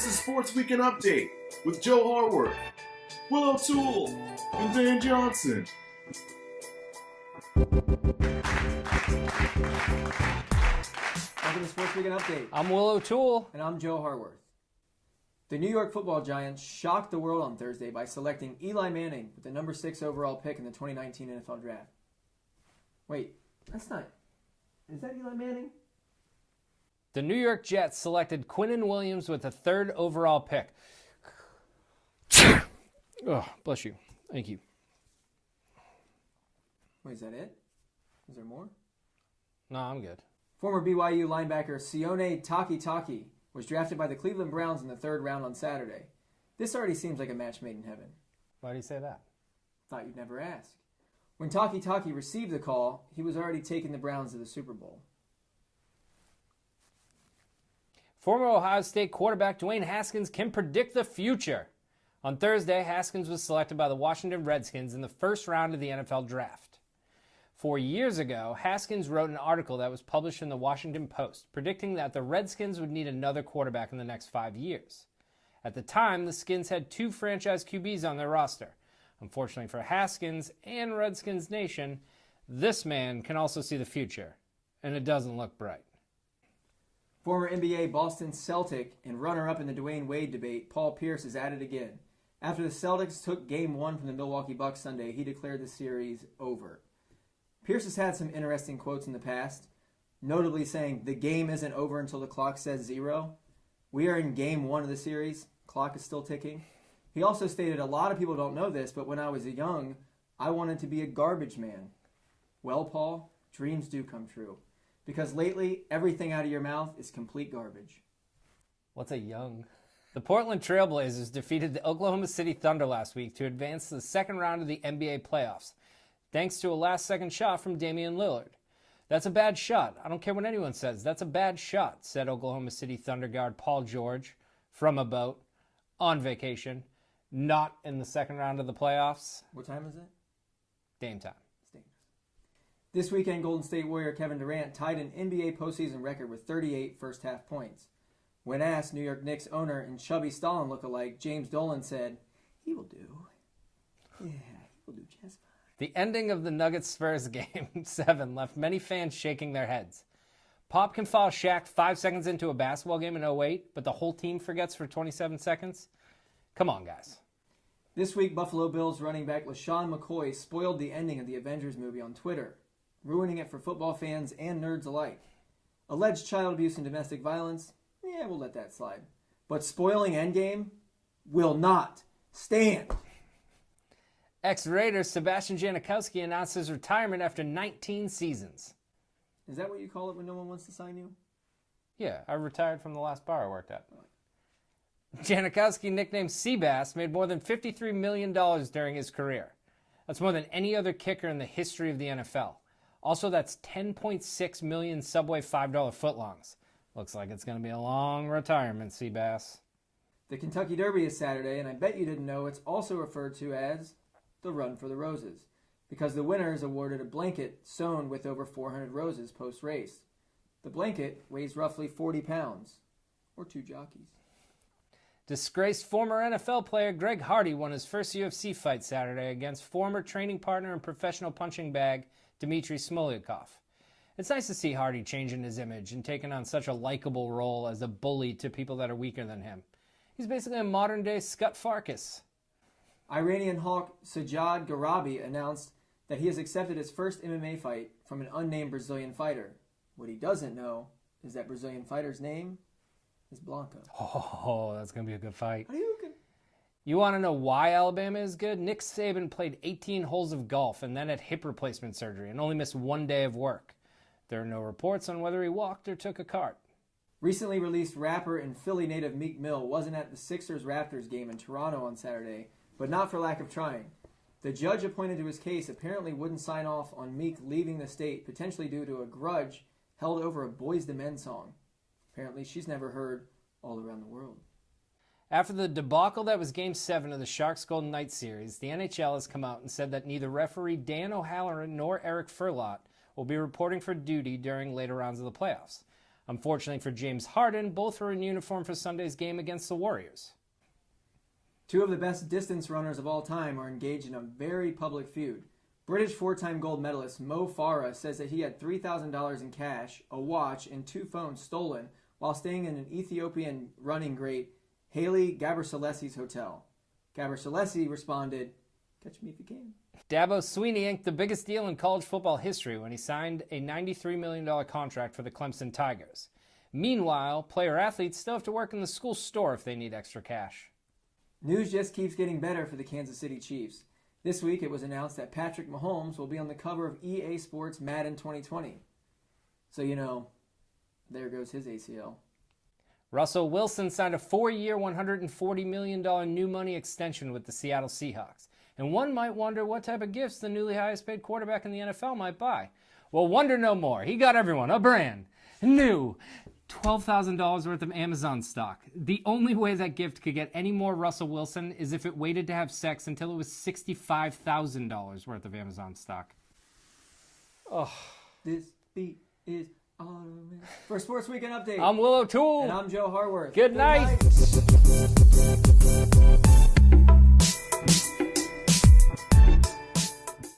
This is Sports Weekend Update with Joe Harworth, Will O'Toole, and Dan Johnson. Welcome to Sports Weekend Update. I'm Will O'Toole. And I'm Joe Harworth. The New York Football Giants shocked the world on Thursday by selecting Eli Manning with the number 6 overall pick in the 2019 NFL Draft. Wait, that's not... Is that Eli Manning? The New York Jets selected Quinnen Williams with the 3rd overall pick. Oh, bless you. Thank you. Wait, is that it? Is there more? No, I'm good. Former BYU linebacker Sione Takitaki was drafted by the Cleveland Browns in the 3rd round on Saturday. This already seems like a match made in heaven. Why do you say that? Thought you'd never ask. When Takitaki received the call, he was already taking the Browns to the Super Bowl. Former Ohio State quarterback Dwayne Haskins can predict the future. On Thursday, Haskins was selected by the Washington Redskins in the 1st round of the NFL Draft. 4 years ago, Haskins wrote an article that was published in the Washington Post, predicting that the Redskins would need another quarterback in the next 5 years. At the time, the Skins had 2 franchise QBs on their roster. Unfortunately for Haskins and Redskins Nation, this man can also see the future, and it doesn't look bright. Former NBA Boston Celtic and runner-up in the Dwayne Wade debate, Paul Pierce is at it again. After the Celtics took Game 1 from the Milwaukee Bucks Sunday, he declared the series over. Pierce has had some interesting quotes in the past, notably saying, "The game isn't over until the clock says 0. We are in Game 1 of the series. Clock is still ticking." He also stated, "A lot of people don't know this, but when I was young, I wanted to be a garbage man." Well, Paul, dreams do come true. Because lately, everything out of your mouth is complete garbage. What's a young? The Portland Trail Blazers defeated the Oklahoma City Thunder last week to advance to the 2nd round of the NBA playoffs, thanks to a last-second shot from Damian Lillard. "That's a bad shot. I don't care what anyone says. That's a bad shot," said Oklahoma City Thunder guard Paul George from a boat, on vacation, not in the 2nd round of the playoffs. What time is it? Dame time. This weekend, Golden State Warrior Kevin Durant tied an NBA postseason record with 38 first-half points. When asked, New York Knicks owner and chubby Stalin lookalike James Dolan said, "He will do. Yeah, he will do just fine." The ending of the Nuggets-Spurs Game 7 left many fans shaking their heads. Pop can foul Shaq 5 seconds into a basketball game in 2008, but the whole team forgets for 27 seconds? Come on, guys. This week, Buffalo Bills running back LaShawn McCoy spoiled the ending of the Avengers movie on Twitter, ruining it for football fans and nerds alike. Alleged child abuse and domestic violence? Yeah, we'll let that slide. But spoiling Endgame? Will not stand. Ex-Raiders Sebastian Janikowski announced his retirement after 19 seasons. Is that what you call it when no one wants to sign you? Yeah, I retired from the last bar I worked at. Janikowski, nicknamed Seabass, made more than $53 million during his career. That's more than any other kicker in the history of the NFL. Also, that's 10.6 million Subway $5 footlongs. Looks like it's going to be a long retirement, Seabass. The Kentucky Derby is Saturday, and I bet you didn't know it's also referred to as the Run for the Roses, because the winner is awarded a blanket sewn with over 400 roses post-race. The blanket weighs roughly 40 pounds, or 2 jockeys. Disgraced former NFL player Greg Hardy won his first UFC fight Saturday against former training partner and professional punching bag Dmitry Smolyakov. It's nice to see Hardy changing his image and taking on such a likable role as a bully to people that are weaker than him. He's basically a modern-day Scott Farkas. Iranian hawk Sajjad Garabi announced that he has accepted his first MMA fight from an unnamed Brazilian fighter. What he doesn't know is that Brazilian fighter's name is Blanca. Oh, that's going to be a good fight. Are you good? You want to know why Alabama is good? Nick Saban played 18 holes of golf and then had hip replacement surgery and only missed 1 day of work. There are no reports on whether he walked or took a cart. Recently released rapper and Philly native Meek Mill wasn't at the Sixers-Raptors game in Toronto on Saturday, but not for lack of trying. The judge appointed to his case apparently wouldn't sign off on Meek leaving the state, potentially due to a grudge held over a Boyz II Men song. Apparently she's never heard All Around the World. After the debacle that was Game 7 of the Sharks-Golden Knights series, the NHL has come out and said that neither referee Dan O'Halloran nor Eric Furlot will be reporting for duty during later rounds of the playoffs. Unfortunately for James Harden, both were in uniform for Sunday's game against the Warriors. Two of the best distance runners of all time are engaged in a very public feud. British four-time gold medalist Mo Farah says that he had $3,000 in cash, a watch, and 2 phones stolen while staying in an Ethiopian running great Haile Gebrselassie hotel. Gebrselassie responded, "Catch me if you can." Dabo Swinney inked the biggest deal in college football history when he signed a $93 million contract for the Clemson Tigers. Meanwhile, player-athletes still have to work in the school store if they need extra cash. News just keeps getting better for the Kansas City Chiefs. This week it was announced that Patrick Mahomes will be on the cover of EA Sports Madden 2020. So, there goes his ACL. Russell Wilson signed a 4-year, $140 million new money extension with the Seattle Seahawks. And one might wonder what type of gifts the newly highest paid quarterback in the NFL might buy. Well, wonder no more. He got everyone a brand new $12,000 worth of Amazon stock. The only way that gift could get any more Russell Wilson is if it waited to have sex until it was $65,000 worth of Amazon stock. Oh. This beat is automatic. For Sports Weekend Update, I'm Will O'Toole. and I'm Joe Harworth. Good night.